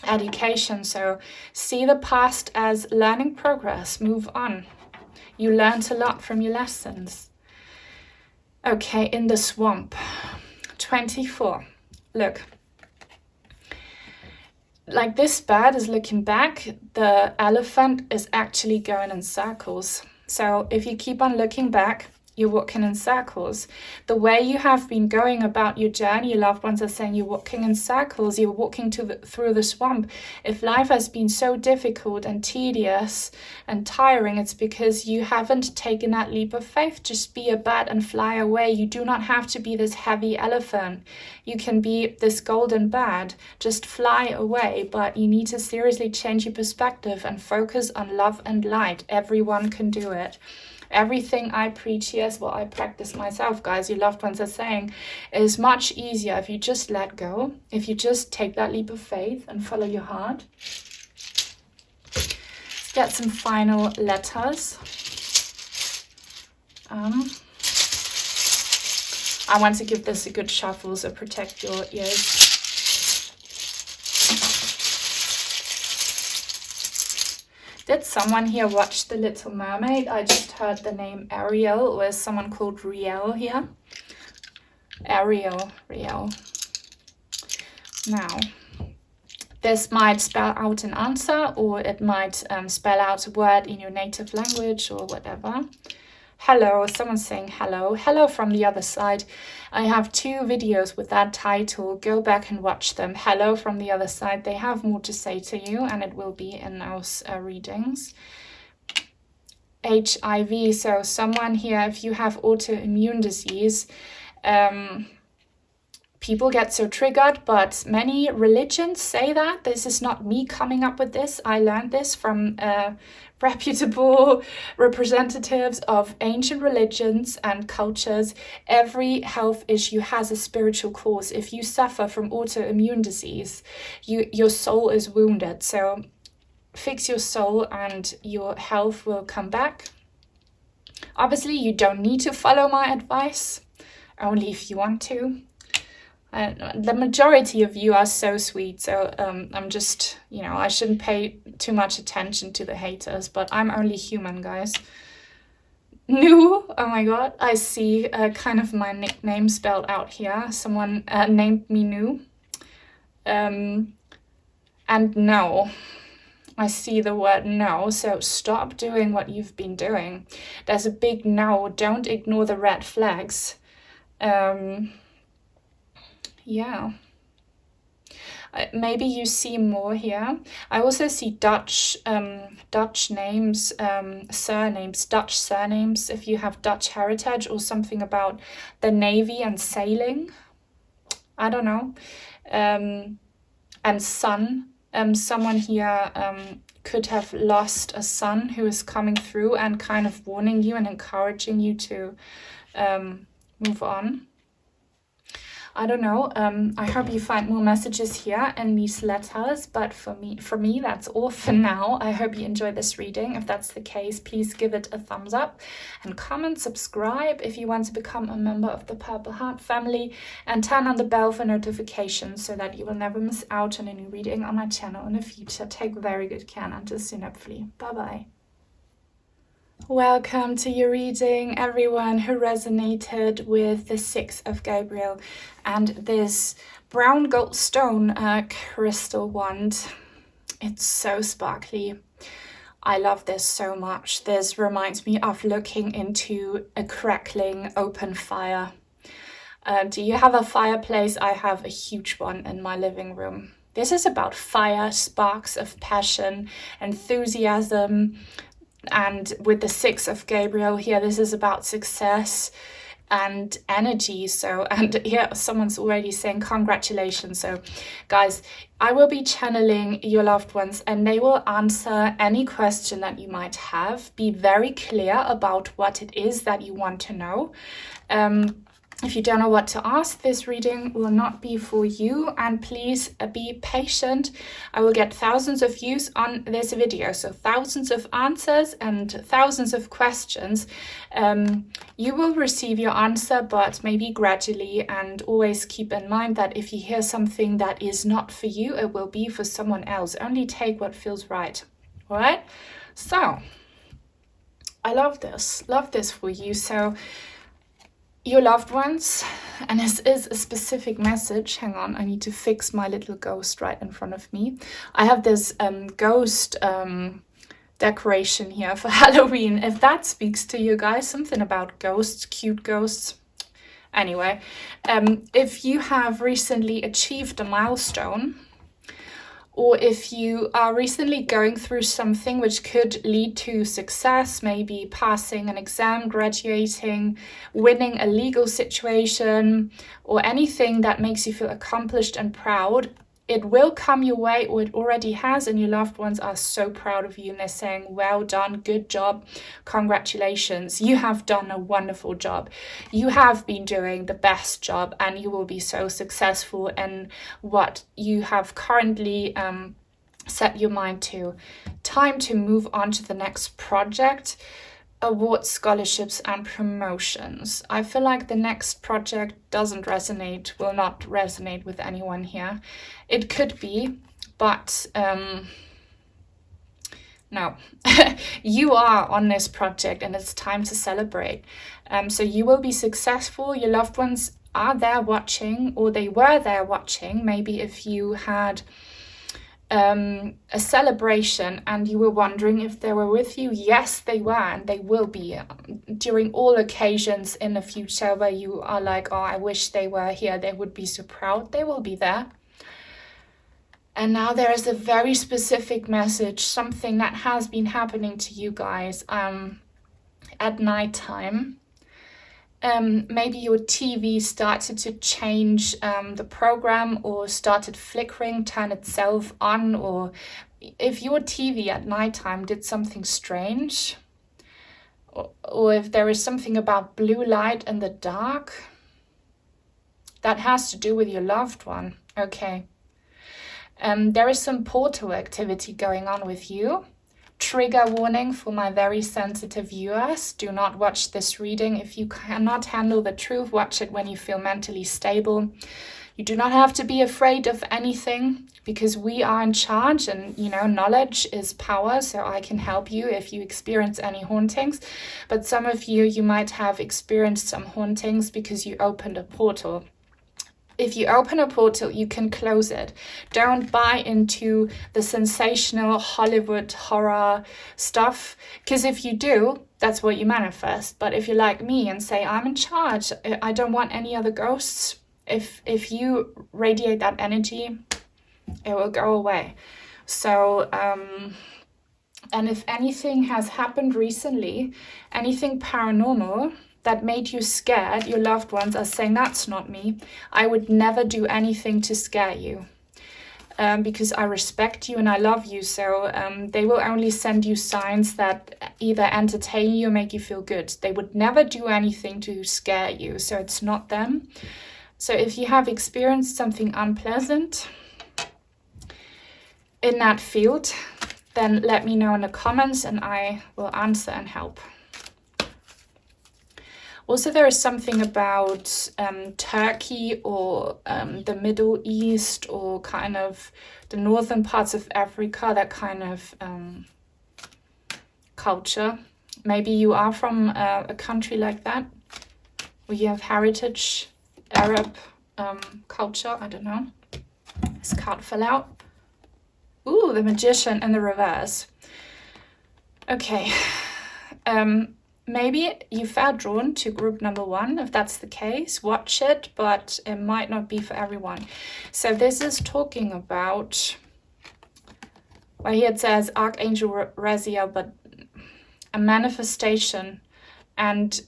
education. So see the past as learning progress. Move on. You learned a lot from your lessons. Okay, in the swamp. 24. Look. Like this bird is looking back, the elephant is actually going in circles. So if you keep on looking back, you're walking in circles. The way you have been going about your journey, your loved ones are saying you're walking in circles, you're walking through the swamp. If life has been so difficult and tedious and tiring, it's because you haven't taken that leap of faith. Just be a bird and fly away. You do not have to be this heavy elephant. You can be this golden bird. Just fly away, but you need to seriously change your perspective and focus on love and light. Everyone can do it. Everything I preach here is what I practice myself, guys. Your loved ones are saying is much easier if you just let go, if you just take that leap of faith and follow your heart. Let's get some final letters. I want to give this a good shuffle, so protect your ears. Did someone here watch The Little Mermaid? I just heard the name Ariel, or is someone called Riel here? Ariel, Riel. Now, this might spell out an answer, or it might spell out a word in your native language or whatever. Hello, someone's saying hello. Hello from the other side. I have 2 videos with that title. Go back and watch them. Hello from the other side. They have more to say to you, and it will be in those readings. HIV. So someone here, if you have autoimmune disease, people get so triggered, but many religions say that. This is not me coming up with this. I learned this from reputable representatives of ancient religions and cultures. Every health issue has a spiritual cause. If you suffer from autoimmune disease, your soul is wounded. So fix your soul and your health will come back. Obviously, you don't need to follow my advice, only if you want to. The majority of you are so sweet, so I'm just, I shouldn't pay too much attention to the haters, but I'm only human, guys. Nu, oh my god, I see kind of my nickname spelled out here. Someone named me Nu. And no, I see the word no, so stop doing what you've been doing. There's a big no, don't ignore the red flags. Yeah. Maybe you see more here. I also see Dutch names, surnames, Dutch surnames, if you have Dutch heritage, or something about the navy and sailing. I don't know. And son. Someone here could have lost a son who is coming through and kind of warning you and encouraging you to move on. I don't know. I hope you find more messages here in these letters, but for me, that's all for now. I hope you enjoyed this reading. If that's the case, please give it a thumbs up and comment, subscribe if you want to become a member of the Purple Heart family, and turn on the bell for notifications so that you will never miss out on any reading on my channel in the future. Take very good care, and until soon, hopefully. Bye-bye. Welcome to your reading, everyone who resonated with the 6 of Gabriel and this brown goldstone crystal wand. It's so sparkly. I love this so much. This reminds me of looking into a crackling open fire. Do you have a fireplace? I have a huge one in my living room. This is about fire, sparks of passion, enthusiasm. And with the 6 of Gabriel here, this is about success and energy. So, and here someone's already saying congratulations. So guys, I will be channeling your loved ones and they will answer any question that you might have. Be very clear about what it is that you want to know. If you don't know what to ask, this reading will not be for you, and please be patient. I will get thousands of views on this video, so thousands of answers and thousands of questions. You will receive your answer, but maybe gradually, and always keep in mind that if you hear something that is not for you, it will be for someone else. Only take what feels right. All right? So, I love this for you. So, your loved ones, and this is a specific message. Hang on, I need to fix my little ghost right in front of me. I have this ghost decoration here for Halloween. If that speaks to you guys, something about ghosts, cute ghosts. Anyway, if you have recently achieved a milestone, or if you are recently going through something which could lead to success, maybe passing an exam, graduating, winning a legal situation, or anything that makes you feel accomplished and proud, it will come your way, or it already has, and your loved ones are so proud of you and they're saying, well done, good job, congratulations, you have done a wonderful job, you have been doing the best job, and you will be so successful in what you have currently set your mind to. Time to move on to the next project. Awards, scholarships, and promotions. I feel like the next project doesn't resonate, will not resonate with anyone here. It could be, but no. You are on this project and it's time to celebrate. So you will be successful. Your loved ones are there watching, or they were there watching. Maybe if you had a celebration and you were wondering if they were with you, yes, they were, and they will be during all occasions in the future where you are like, oh, I wish they were here, they would be so proud. They will be there. And now there is a very specific message, something that has been happening to you guys at nighttime. Maybe your TV started to change the program, or started flickering, turn itself on, or if your TV at nighttime did something strange, or if there is something about blue light in the dark, that has to do with your loved one. Okay. There is some portal activity going on with you. Trigger warning for my very sensitive viewers. Do not watch this reading if you cannot handle the truth. Watch it when you feel mentally stable. You do not have to be afraid of anything, because we are in charge, and knowledge is power, so I can help you if you experience any hauntings. But some of you might have experienced some hauntings because you opened a portal. If you open a portal, you can close it. Don't buy into the sensational Hollywood horror stuff, because if you do, that's what you manifest. But if you're like me and say, I'm in charge, I don't want any other ghosts, if you radiate that energy, It will go away. So, and if anything has happened recently, anything paranormal that made you scared, your loved ones are saying, that's not me. I would never do anything to scare you. Because I respect you and I love you. So they will only send you signs that either entertain you or make you feel good. They would never do anything to scare you. So it's not them. So if you have experienced something unpleasant in that field, then let me know in the comments and I will answer and help. Also, there is something about Turkey or the Middle East or kind of the northern parts of Africa, that kind of culture. Maybe you are from a country like that, where you have heritage, Arab culture, I don't know. This card fell out. Ooh, the Magician in the reverse. Okay. Maybe you felt drawn to group number 1. If that's the case, watch it, but it might not be for everyone. So this is talking about, well, here it says Archangel Raphael, but a manifestation, and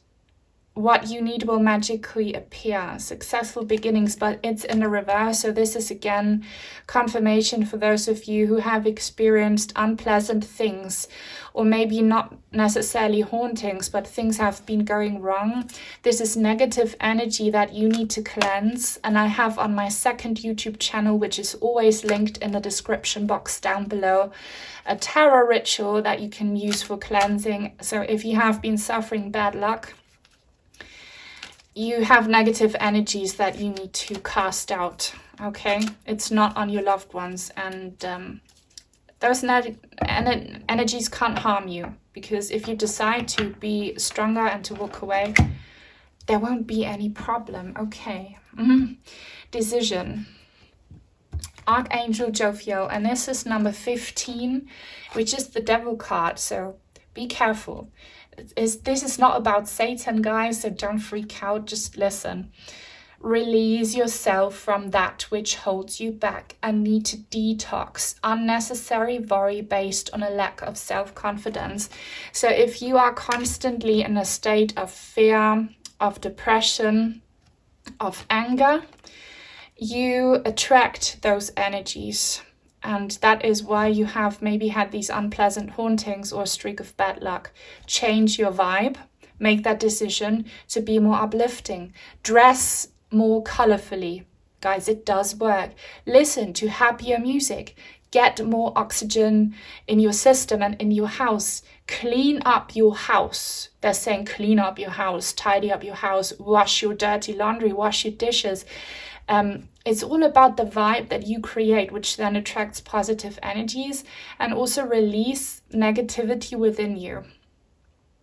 what you need will magically appear. Successful beginnings, but it's in the reverse. So this is again confirmation for those of you who have experienced unpleasant things, or maybe not necessarily hauntings, but things have been going wrong. This is negative energy that you need to cleanse. And I have on my second YouTube channel, which is always linked in the description box down below, a tarot ritual that you can use for cleansing. So if you have been suffering bad luck, you have negative energies that you need to cast out, okay? It's not on your loved ones, and those energies can't harm you, because if you decide to be stronger and to walk away, there won't be any problem, okay? Decision. Archangel Raphael, and this is number 15, which is the Devil card, so be careful. This is not about Satan, guys, so don't freak out, just listen. Release yourself from that which holds you back and need to detox unnecessary worry based on a lack of self-confidence. So if you are constantly in a state of fear, of depression, of anger, you attract those energies. And that is why you have maybe had these unpleasant hauntings or a streak of bad luck. Change your vibe. Make that decision to be more uplifting. Dress more colorfully. Guys, it does work. Listen to happier music. Get more oxygen in your system and in your house. Clean up your house. They're saying clean up your house, tidy up your house, wash your dirty laundry, wash your dishes. It's all about the vibe that you create, which then attracts positive energies, and also release negativity within you.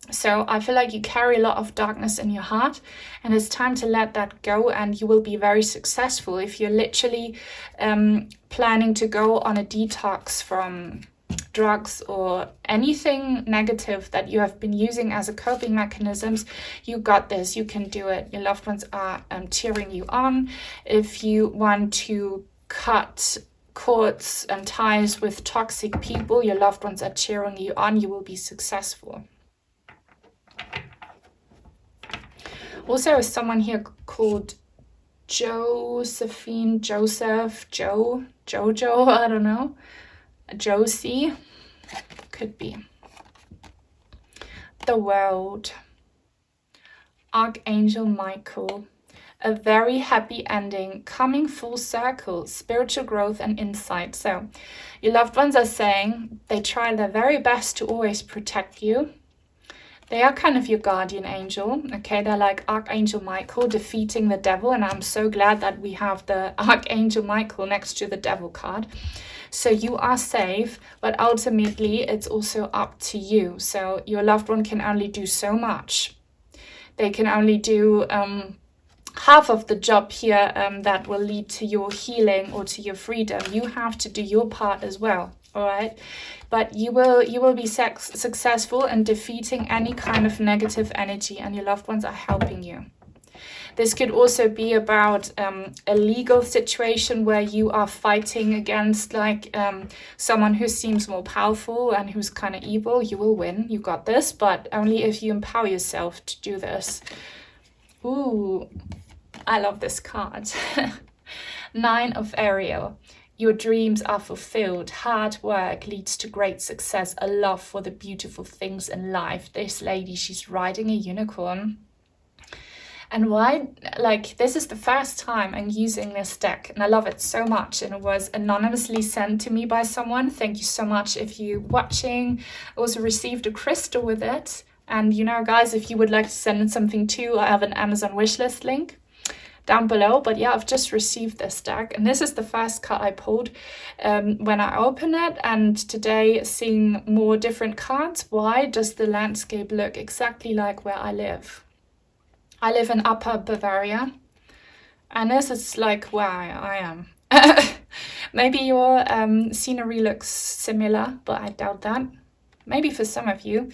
So I feel like you carry a lot of darkness in your heart, and it's time to let that go, and you will be very successful if you're literally planning to go on a detox from drugs or anything negative that you have been using as a coping mechanisms. You got this, you can do it. Your loved ones are cheering you on. If you want to cut cords and ties with toxic people, your loved ones are cheering you on. You will be successful. Also, someone here called Josephine, Joseph, Jojo, I don't know. Josie, could be. The World. Archangel Michael. A very happy ending, coming full circle, spiritual growth and insight. So your loved ones are saying they try their very best to always protect you. They are kind of your guardian angel, okay? They're like Archangel Michael defeating the devil, and I'm so glad that we have the Archangel Michael next to the devil card. So you are safe, but ultimately it's also up to you. So your loved one can only do so much. They can only do half of the job here that will lead to your healing or to your freedom. You have to do your part as well. All right, but you will be successful in defeating any kind of negative energy, and your loved ones are helping you. This could also be about a legal situation where you are fighting against like someone who seems more powerful and who's kind of evil. You will win, you got this, but only if you empower yourself to do this. Ooh, I love this card. 9 of Ariel. Your dreams are fulfilled. Hard work leads to great success. A love for the beautiful things in life. This lady, she's riding a unicorn. And why, like, this is the first time I'm using this deck, and I love it so much, and it was anonymously sent to me by someone. Thank you so much if you're watching. I also received a crystal with it. And you know, guys, if you would like to send in something too, I have an Amazon wishlist link down below. But yeah, I've just received this deck, and this is the first card I pulled when I opened it, and today seeing more different cards. Why does the landscape look exactly like where I live? I live in Upper Bavaria, and this is like where I am. Maybe your scenery looks similar, but I doubt that. Maybe for some of you.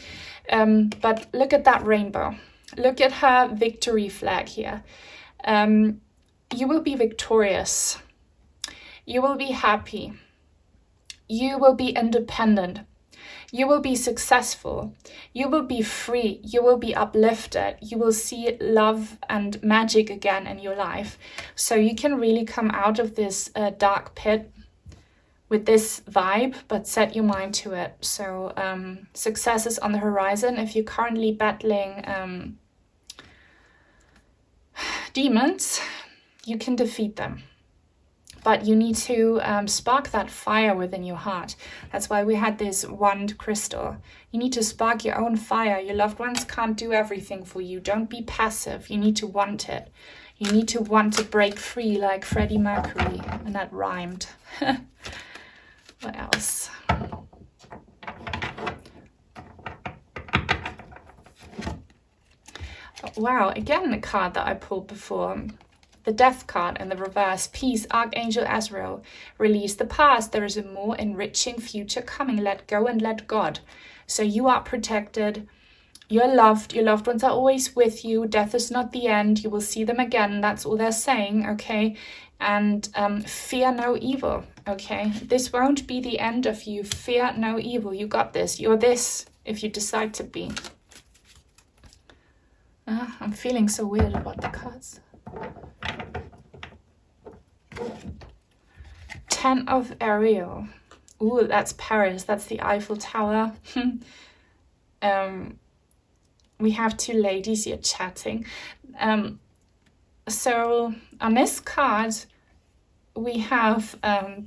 But look at that rainbow. Look at her victory flag here. You will be victorious. You will be happy. You will be independent. You will be successful. You will be free. You will be uplifted. You will see love and magic again in your life. So you can really come out of this dark pit with this vibe, but set your mind to it. So success is on the horizon. If you're currently battling demons, you can defeat them. But you need to spark that fire within your heart. That's why we had this wand crystal. You need to spark your own fire. Your loved ones can't do everything for you. Don't be passive. You need to want it. You need to want to break free like Freddie Mercury. And that rhymed. What else? Wow, again a card that I pulled before. The Death card in the reverse. Peace, Archangel Azrael. Release the past. There is a more enriching future coming. Let go and let God. So you are protected. You're loved. Your loved ones are always with you. Death is not the end. You will see them again. That's all they're saying, okay? And fear no evil, okay? This won't be the end of you. Fear no evil. You got this. You're this if you decide to be. I'm feeling so weird about the cards. 10 of Ariel. Ooh, that's Paris. That's the Eiffel Tower. We have 2 ladies here chatting. So on this card, we have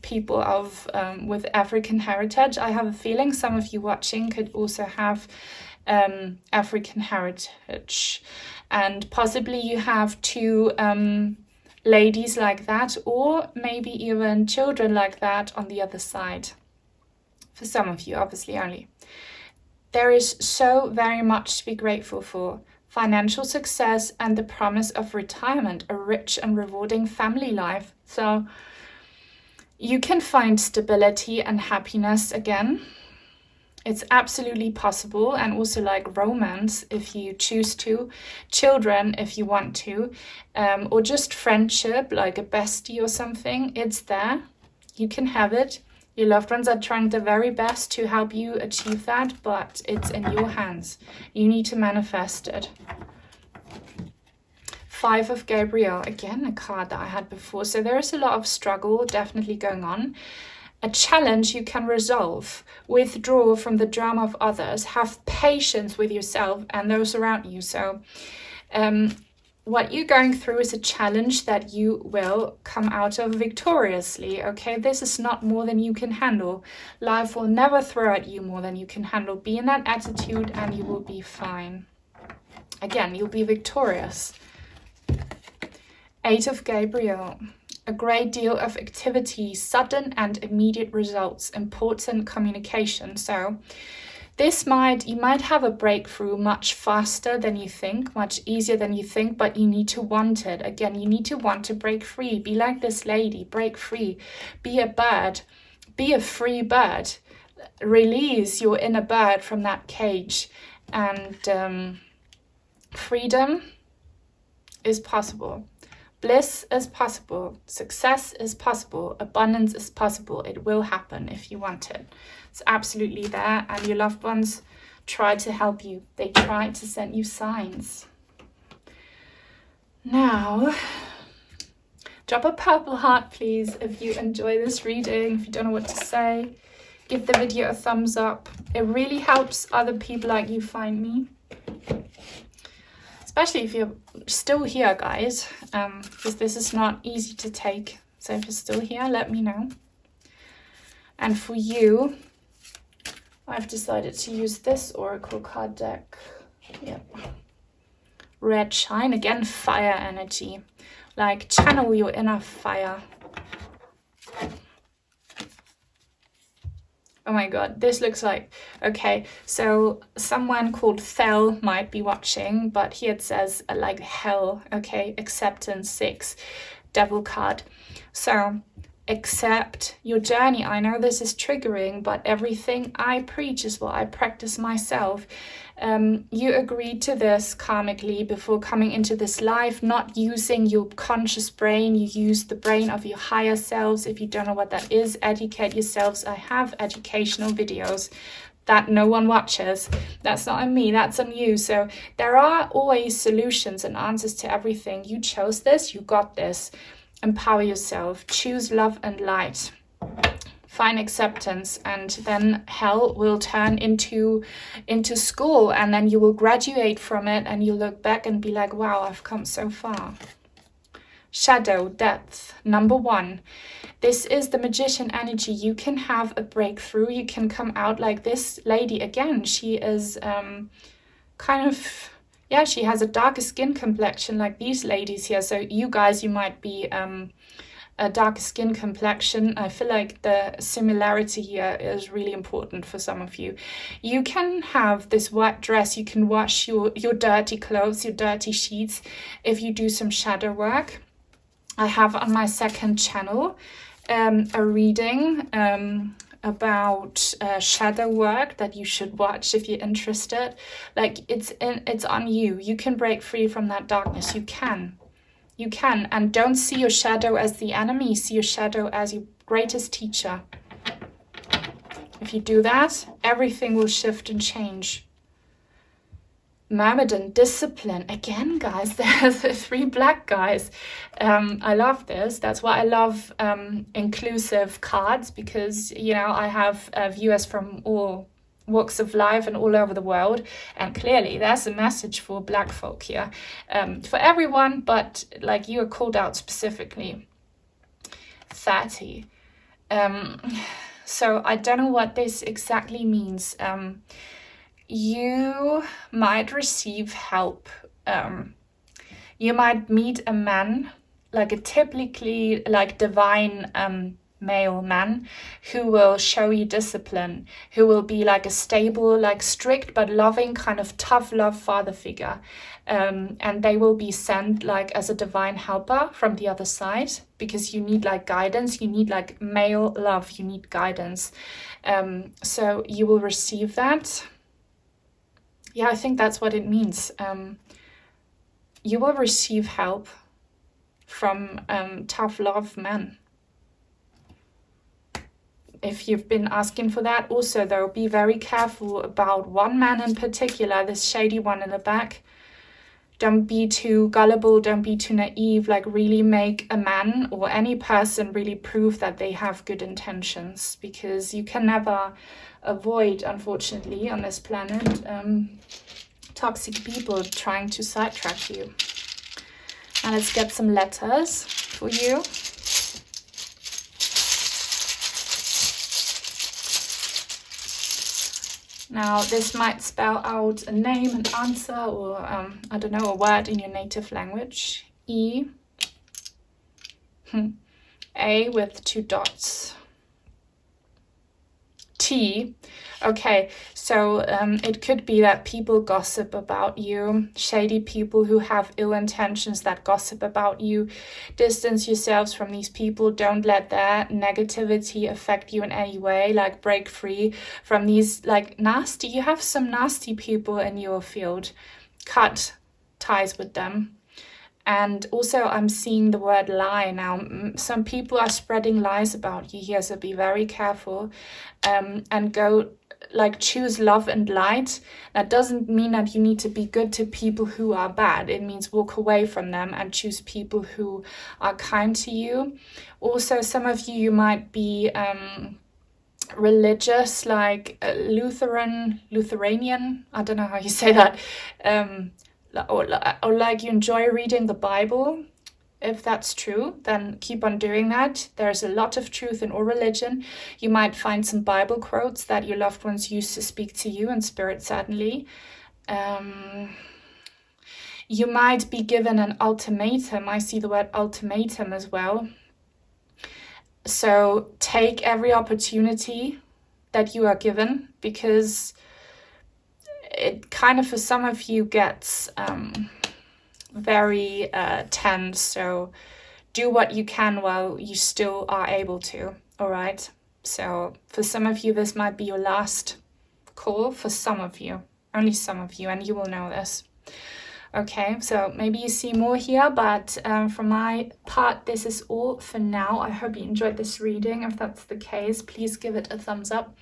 people of with African heritage. I have a feeling some of you watching could also have African heritage, and possibly you have 2 ladies like that, or maybe even children like that on the other side. For some of you, obviously only. There is so very much to be grateful for. Financial success and the promise of retirement, a rich and rewarding family life. So you can find stability and happiness again. It's absolutely possible, and also like romance if you choose to, children if you want to, or just friendship like a bestie or something. It's there. You can have it. Your loved ones are trying their very best to help you achieve that, but it's in your hands. You need to manifest it. 5 of Gabriel, again a card that I had before. So there is a lot of struggle definitely going on. A challenge you can resolve. Withdraw from the drama of others. Have patience with yourself and those around you. So what you're going through is a challenge that you will come out of victoriously, okay? This is not more than you can handle. Life will never throw at you more than you can handle. Be in that attitude and you will be fine. Again, you'll be victorious. 8 of Gabriel. A great deal of activity, sudden and immediate results, important communication. So you might have a breakthrough much faster than you think, much easier than you think, but you need to want it. Again, you need to want to break free. Be like this lady, break free. Be a bird, be a free bird. Release your inner bird from that cage. And freedom is possible. Bliss is possible. Success is possible. Abundance is possible. It will happen if you want it. It's absolutely there, and your loved ones try to help you. They try to send you signs. Now, drop a purple heart, please, if you enjoy this reading. If you don't know what to say, give the video a thumbs up. It really helps other people like you find me. Especially if you're still here, guys, because this is not easy to take. So if you're still here, let me know. And for you, I've decided to use this Oracle card deck. Yep. Red Shine, again, fire energy. Like, channel your inner fire. Oh my god, this looks like, okay, so someone called Thel might be watching, but here it says like hell, okay, acceptance 6, devil card. So accept your journey. I know this is triggering, but everything I preach is what I practice myself. You agreed to this karmically before coming into this life, not using your conscious brain. You use the brain of your higher selves. If you don't know what that is, educate yourselves. I have educational videos that no one watches. That's not on me, that's on you. So there are always solutions and answers to everything. You chose this, you got this. Empower yourself, choose love and light. Find acceptance, and then hell will turn into school, and then you will graduate from it, and you look back and be like, wow, I've come so far. Shadow, depth, number 1. This is the magician energy. You can have a breakthrough. You can come out like this lady again. She is kind of, yeah, she has a darker skin complexion like these ladies here. So you guys, you might be a darker skin complexion. I feel like the similarity here is really important for some of you. You can have this white dress. You can wash your dirty clothes, your dirty sheets, if you do some shadow work. I have on my second channel a reading about shadow work that you should watch if you're interested. Like, it's on you. You can break free from that darkness. You can, and don't see your shadow as the enemy. See your shadow as your greatest teacher. If you do that, everything will shift and change. Myrmidon, discipline. Again, guys, there's 3 black guys. I love this. That's why I love inclusive cards, because, you know, I have viewers from all walks of life and all over the world, and clearly there's a message for black folk here, for everyone, but like, you are called out specifically. 30. So I don't know what this exactly means. You might receive help. You might meet a man, like a typically like divine male man, who will show you discipline, who will be like a stable, like strict but loving, kind of tough love father figure, and they will be sent like as a divine helper from the other side, because you need like guidance, you need like male love, you need guidance. So you will receive that. Yeah, I think that's what it means. You will receive help from tough love men. If you've been asking for that. Also, though, be very careful about one man in particular, this shady one in the back. Don't be too gullible, don't be too naive. Like, really make a man or any person really prove that they have good intentions, because you can never avoid, unfortunately, on this planet, toxic people trying to sidetrack you. Now let's get some letters for you. Now, this might spell out a name, an answer, or, I don't know, a word in your native language. E. A with 2 dots. T. Okay, so it could be that people gossip about you, shady people who have ill intentions that gossip about you. Distance yourselves from these people. Don't let their negativity affect you in any way. Like, break free from these, like, nasty. You have some nasty people in your field. Cut ties with them. And also I'm seeing the word lie. Now, some people are spreading lies about you here, so be very careful, and go, like, choose love and light. That doesn't mean that you need to be good to people who are bad. It means walk away from them and choose people who are kind to you. Also, some of you might be religious, like Lutheranian, I don't know how you say that, or like you enjoy reading the Bible. If that's true, then keep on doing that. There's a lot of truth in all religion. You might find some Bible quotes that your loved ones used to speak to you in spirit, certainly. You might be given an ultimatum. I see the word ultimatum as well. So take every opportunity that you are given, because it kind of, for some of you, gets very tense. So do what you can while you still are able to. All right. So for some of you, this might be your last call. For some of you, only some of you, and you will know this. Okay, so maybe you see more here, but for my part, this is all for now. I hope you enjoyed this reading. If that's the case, please give it a thumbs up,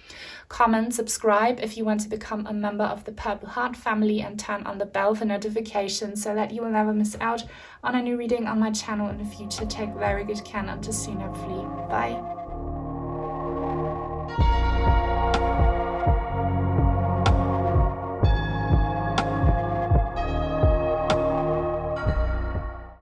comment, subscribe if you want to become a member of the Purple Heart family, and turn on the bell for notifications so that you will never miss out on a new reading on my channel in the future. Take very good care, and to see you, hopefully. Bye.